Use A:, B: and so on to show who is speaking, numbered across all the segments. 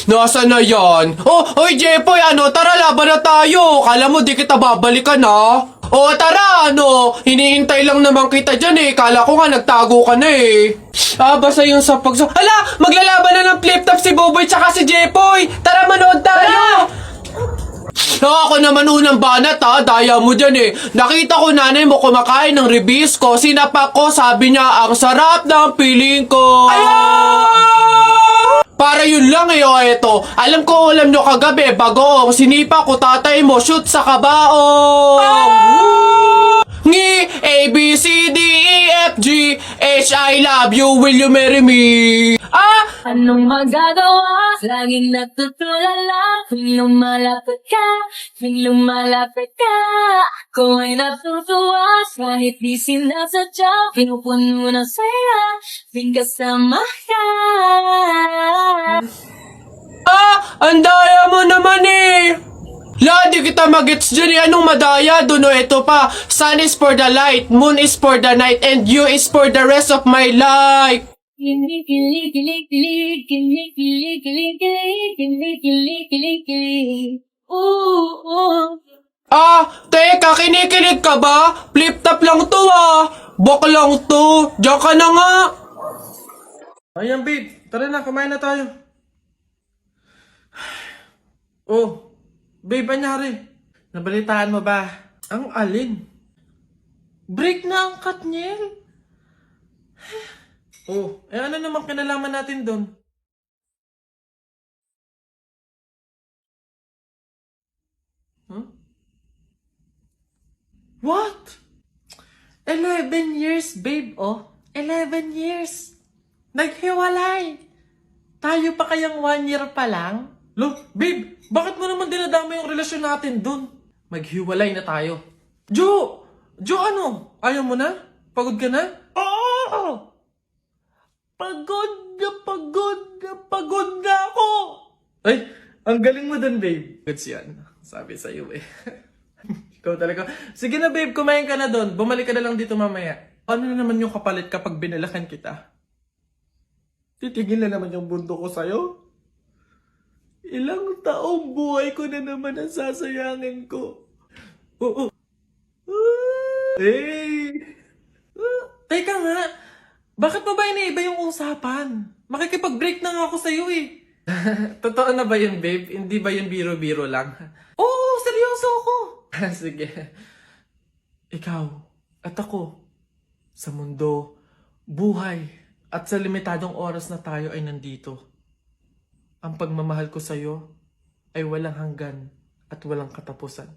A: Nasaan na yan? Oh, oy Jepoy, tara laban na tayo. Kala mo di kita babalikan ha? Oh, tara, hinihintay lang naman kita dyan eh. Kala ko nga nagtago ka na eh. Basta yung sa Hala, maglalaban na ng flip-top si Buboy tsaka si Jepoy. Tara, manood tayo. Ako naman unang banat ha, daya mo dyan eh. Nakita ko nanay mo kumakain ng ribisco. Sinapak ko, sabi niya, ang sarap ng piling ko. Para yun lang eh, eto. Alam nyo kagabi, bagoong sinipa ko tatay mo, shoot sa kabaong. Ngi, A, B, C, D, E, F, G, H, I love you, will you marry me?
B: Anong magagawa? Laging natutulala. Tuwing lumalapit ka Ako ay natutuwa. Kahit di sinasadya, pinupuno ng saya tuwing kasama ka.
A: Ang daya mo naman eh. Di kita magets dyan eh. Anong madaya? Doon ito pa. Sun is for the light, moon is for the night, and you is for the rest of my life.
B: Kilig, kilig, kilig, kilig, kilig, kilig, kilig, kilig, kilig, kilig, kilig, kilig.
A: Teka, kinikilig ka ba? Flip-top lang to Bok lang to. Diyan ka na nga.
C: Ayan babe, tara na, kumain na tayo. Oh, babe, anyari? Nabalitaan mo ba? Ang alin? Break na ang Katniel. Oh, ano naman kinalaman natin doon? Huh? What? 11 years, babe, 11 years. Naghiwalay. Tayo pa kayang 1 year pa lang? Lo, babe, bakit mo naman dinadama yung relasyon natin doon? Maghiwalay na tayo. Jo, Ayaw mo na? Pagod ka na? Oo! Pagod na ako! Ay, ang galing mo dun, babe. Goods yan. Sabi sa'yo eh. Ikaw talaga. Sige na, babe, kumain ka na dun. Bumalik ka na lang dito mamaya. Ano na naman yung kapalit kapag binalakan kita? Titigil na naman yung bundo ko sa'yo? Ilang taong buhay ko na naman ang sasayangin ko. Oo. Hey! Teka nga, bakit pa ba iniiba yung usapan? Makikipag-break na nga ako sa'yo eh. Totoo na ba yun, babe? Hindi ba yun biro-biro lang? Oo, seryoso ako. Sige. Ikaw at ako, sa mundo, buhay, at sa limitadong oras na tayo ay nandito. Ang pagmamahal ko sa'yo ay walang hanggan at walang katapusan.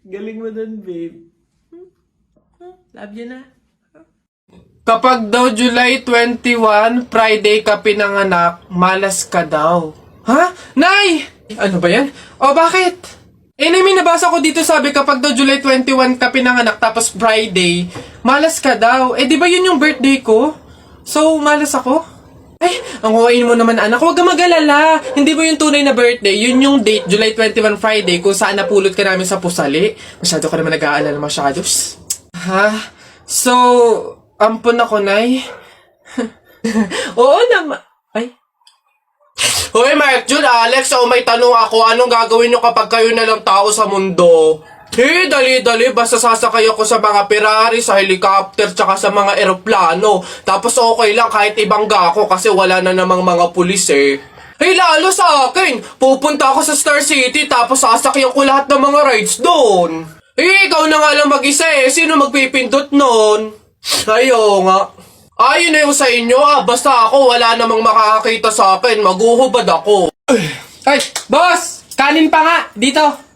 C: Galing mo dun, babe. Love you na.
A: Kapag daw July 21, Friday ka pinanganak, malas ka daw. Ha? Nay! Ano ba yan? Bakit? May nabasa ko dito sabi kapag daw July 21 ka pinanganak tapos Friday, malas ka daw. Di ba yun yung birthday ko? So, malas ako? Ay, ang kuwain mo naman anak, huwag ka mag-alala. Hindi mo yung tunay na birthday, yun yung date, July 21 Friday, kung saan napulot ka namin sa pusali. Masyado ka naman nag-aalala masyados. Ha? So, ampun ako, Nay. Oo naman. Ay. Hoy, Mark Jun, Alex, may tanong ako, anong gagawin nyo kapag kayo na lang tao sa mundo? Dali-dali, basta sasakay ako sa mga Ferrari, sa helicopter, tsaka sa mga eroplano. Tapos okay lang kahit ibangga ako kasi wala na namang mga pulis eh. Lalo sa akin, pupunta ako sa Star City tapos sasakyan ko lahat ng mga rides doon. Ikaw na nga lang mag-isa eh, sino magpipindot nun? Ayo nga. Ayun na yung sa inyo basta ako wala namang makakakita sa akin, maguhubad ako. Ay, boss! Kanin pa nga, dito.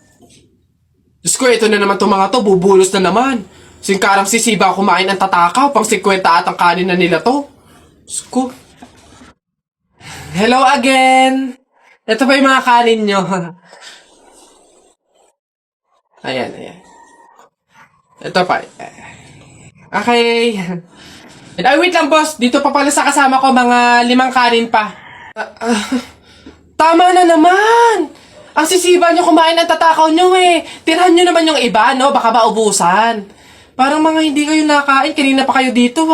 A: Diyos ko, ito na naman itong mga to, bubulos na naman. Singkarang sisiba kumain ang tatakaw, pang 50 at ang kanin na nila to. Diyos ko. Hello again! Ito pa yung mga kanin nyo. Ayan. Ito pa. Okay. Ay, wait lang boss, dito pa pala sa kasama ko mga 5 kanin pa. Tama na naman! Ang sisiba nyo kumain ang tatakaw nyo eh. Tirahan nyo naman yung iba, no? Baka maubusan. Parang mga hindi kayo nakain. Kanina pa kayo dito,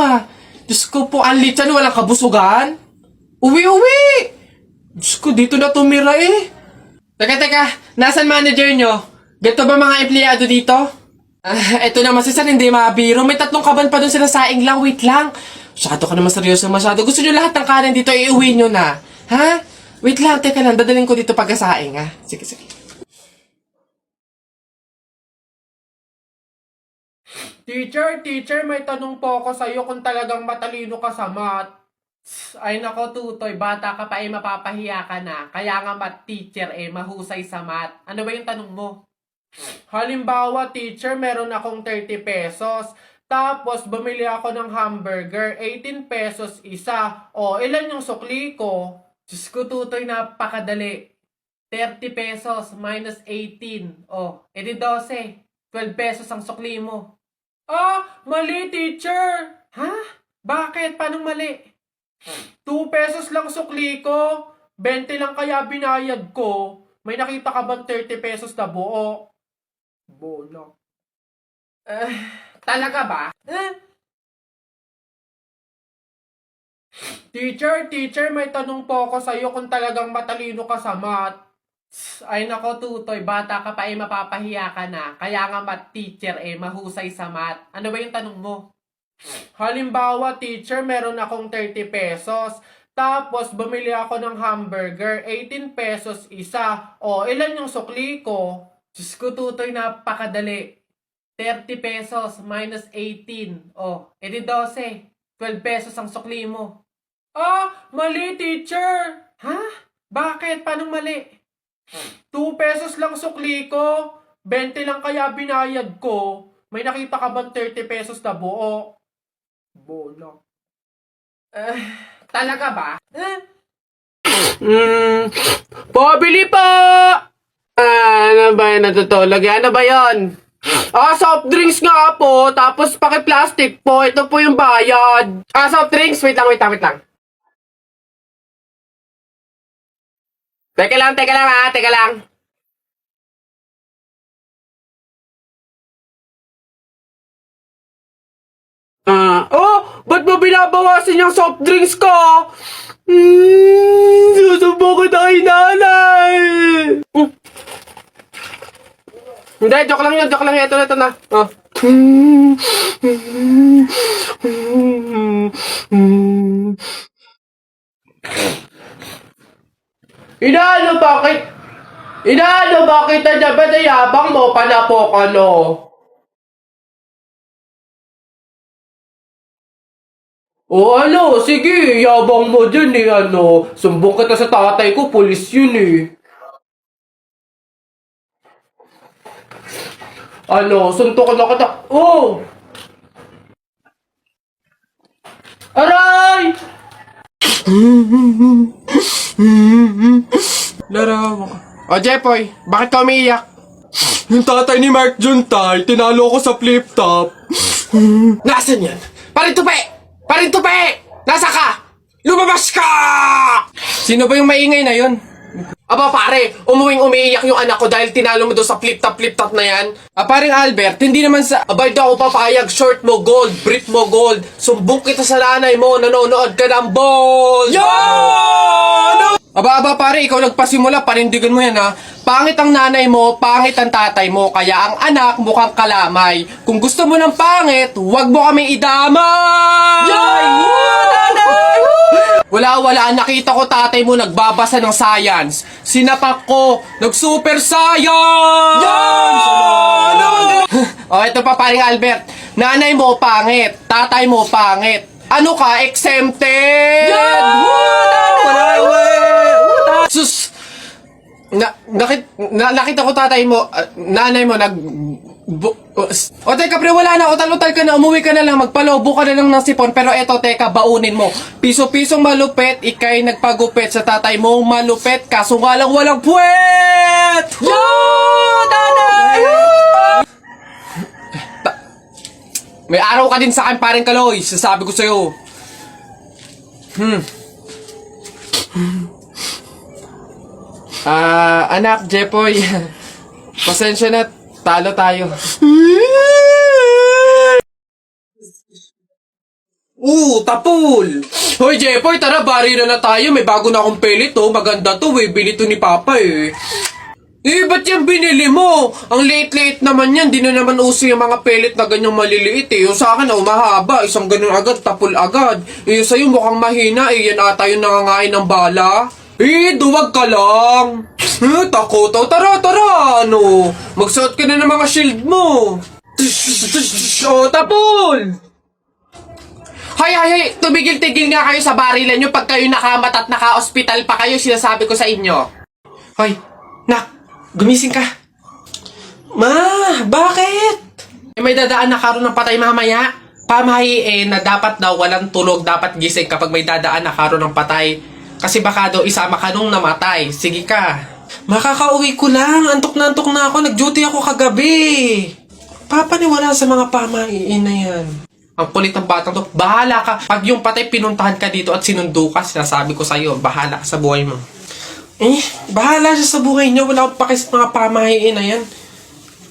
A: Diyos ko po, ang litsan, walang kabusugan. Uwi! dito na tumira eh. Teka, nasan manager nyo? Ganito ba mga empleyado dito? Eto naman si Sir, hindi mabiro. May 3 kaban pa dun sila saing lang. Wait lang. Masyado ka naman seryoso masyado. Gusto nyo lahat ng kanin dito, iuwi nyo na. Ha? Wait lang, teka lang. Dadalhin ko dito pagkasaing, ha? Sige. Teacher, may tanong po ako sa'yo kung talagang matalino ka sa math. Ay nako, Tutoy, bata ka pa mapapahiya ka na. Kaya nga math teacher mahusay sa math. Ano ba yung tanong mo? Halimbawa, teacher, meron akong 30 pesos. Tapos, bumili ako ng hamburger, 18 pesos isa. O, ilan yung sukli ko? Diyos ko, Tutoy, napakadali. 30 pesos minus 18. O, edi 12. 12 pesos ang sukli mo. Mali, teacher. Ha? Bakit? Paano mali? 2 pesos lang sukli ko. 20 lang kaya binayad ko. May nakita ka bang 30 pesos na buo? Bola. Talaga ba? Teacher, may tanong po ako sa'yo kung talagang matalino ka sa math. Ay nako, Tutoy, bata ka pa mapapahiya ka na. Kaya nga math teacher mahusay sa math. Ano ba yung tanong mo? Halimbawa, teacher, meron akong 30 pesos. Tapos, bumili ako ng hamburger, 18 pesos isa. O, ilan yung sukli ko? Diyos ko, Tutoy, napakadali. 30 pesos minus 18. O, edi 12. 12 pesos ang sukli mo. Mali, teacher. Ha? Bakit? Paano mali? 2 pesos lang sukli ko. 20 lang kaya binayad ko. May nakita ka bang 30 pesos na buo? Bola. Talaga ba? Pabili pa! Ano ba yun natutulog? Ano ba yun? Soft drinks nga po. Tapos paki-plastic po. Ito po yung bayad. Soft drinks. Wait lang. Teka lang. Ba't mo binabawasan yung soft drinks ko? Susubo ko na kay nanay. Hindi, joke lang yun. Ito na. Bakit na ba yabang mo panapok ano? Sige, yabang mo dyan sumbong kita sa tatay ko, pulis yun suntok na kita. Aray! Larawa ka. Jepoy, bakit ka umiiyak? Yung tatay ni Mark Juntay, tinalo ko sa flip-top. Nasaan yan? Parin tupi! Nasa ka? Lumabas ka! Sino ba yung maingay na yun? Aba pare, umiiyak yung anak ko dahil tinalo mo doon sa flip-top na yan. Paring Albert, hindi naman sa abay daw ako papayag, short mo gold, brief mo gold. Sumbong kita sa nanay mo, nanonood ka ng bold! Aba pare, ikaw nagpasimula, panindigan mo yan Pangit ang nanay mo, pangit ang tatay mo, kaya ang anak mukhang kalamay. Kung gusto mo ng pangit, huwag mo kami idamay! Wala, nakita ko tatay mo nagbabasa ng science. Sinapak ko, nag-super science! Ito pa paring Albert. Nanay mo pangit, tatay mo pangit. Ano ka, exempted? Sus! Nakita ko tatay mo, nanay mo teka pre, wala na, utal-utal ka na, umuwi ka na lang, magpalobo ka na lang ng sipon, pero eto, teka, baunin mo. Piso-pisong malupet, ikay nagpagupit sa tatay mo, malupet, kaso nga lang walang puwet! May araw ka din sa akin, paring Kaloy, sasabi ko sa'yo. Anak, Jepoy, pasensya na, talo tayo. tapul. Hoy, Jepoy, tara, bari na tayo. May bago na akong pellet, oh. Maganda to, eh. Bili to ni Papa, eh. Ba't yan binili mo? Ang late-late naman yan. Di na naman uso yung mga pellet na ganyang maliliit, eh. Yung sa akin, mahaba. Isang ganun agad, tapul agad. Sa'yo mukhang mahina, eh. Yan ata yung nangangain ng bala. Duwag ka lang. Takot. Tara. Ano? Magsuot ka na ng mga shield mo. Tapol! Hay, tumigil-tigil nga kayo sa barilan nyo pag kayo nakamat at naka-hospital pa kayo, sinasabi ko sa inyo. Hoy, nak, gumising ka. Ma, bakit? May dadaan na karon ng patay mamaya. Pamahiin na dapat daw walang tulog, dapat gising kapag may dadaan na karon ng patay. Kasi baka daw isama ka nung namatay. Sige ka. Makakauwi ko lang. Antok na ako. Nag-duty ako kagabi. Papaniwala sa mga pamahiin na yan. Ang kulit ng batang to. Bahala ka. Pag yung patay pinuntahan ka dito at sinundo ka, sinasabi ko sa'yo, bahala ka sa buhay mo. Bahala siya sa buhay niyo. Wala akong paki sa mga pamahiin na yan.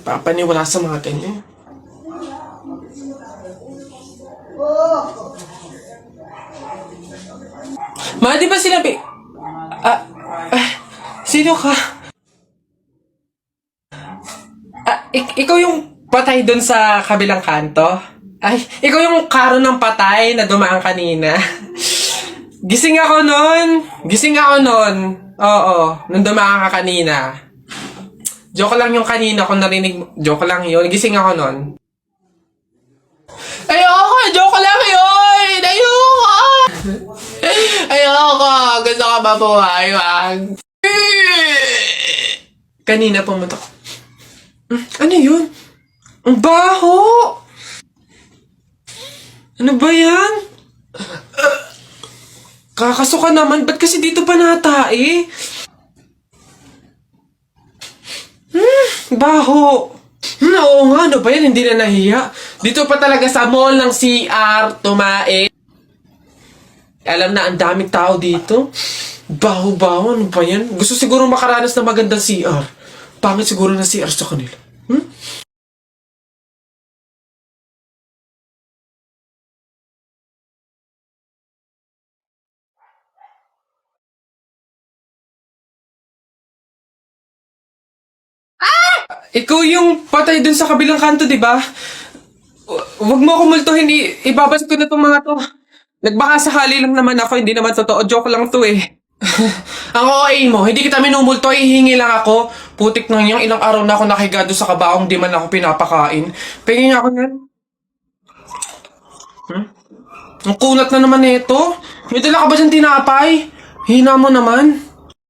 A: Papaniwala sa mga ganyan. Ma, di ba sinabi? Sino ka? Ikaw yung patay dun sa kabilang kanto? Ikaw yung karo ng patay na dumaan kanina. Gising ako nun. Oo, nung dumaan ka kanina. Joke lang yung kanina kung narinig mo. Joke lang yun. Gising ako nun. Joke lang yun! Ayoko! Gusto ka mabuhay, wag. Kanina pumunta. Ano yun? Ang baho! Ano ba yan? Kakasuka naman. Ba't kasi dito pa natae? Baho. Oo nga, ano ba yan? Hindi na nahiya. Dito pa talaga sa mall ng CR, tumae. Alam na, ang daming tao dito. Baho-baho, ano ba yan? Gusto siguro makaranas ng magandang CR. Pangit siguro na CR sa kanila. Ikaw yung patay dun sa kabilang kanto, di ba? Huwag mo ako multuhin. Ibabas ko na tong mga to. Nagbaka sakali lang naman ako. Hindi naman totoo. Joke lang to eh. Ang OA mo, hindi kita minumulto. Hihingi lang ako. Putik nang yung ilang araw na ako nakigado sa kabaong. Di man ako pinapakain. Pingin ako yan. Ang kunat na naman nito. May dala ka ba dyan tinapay? Hina mo naman.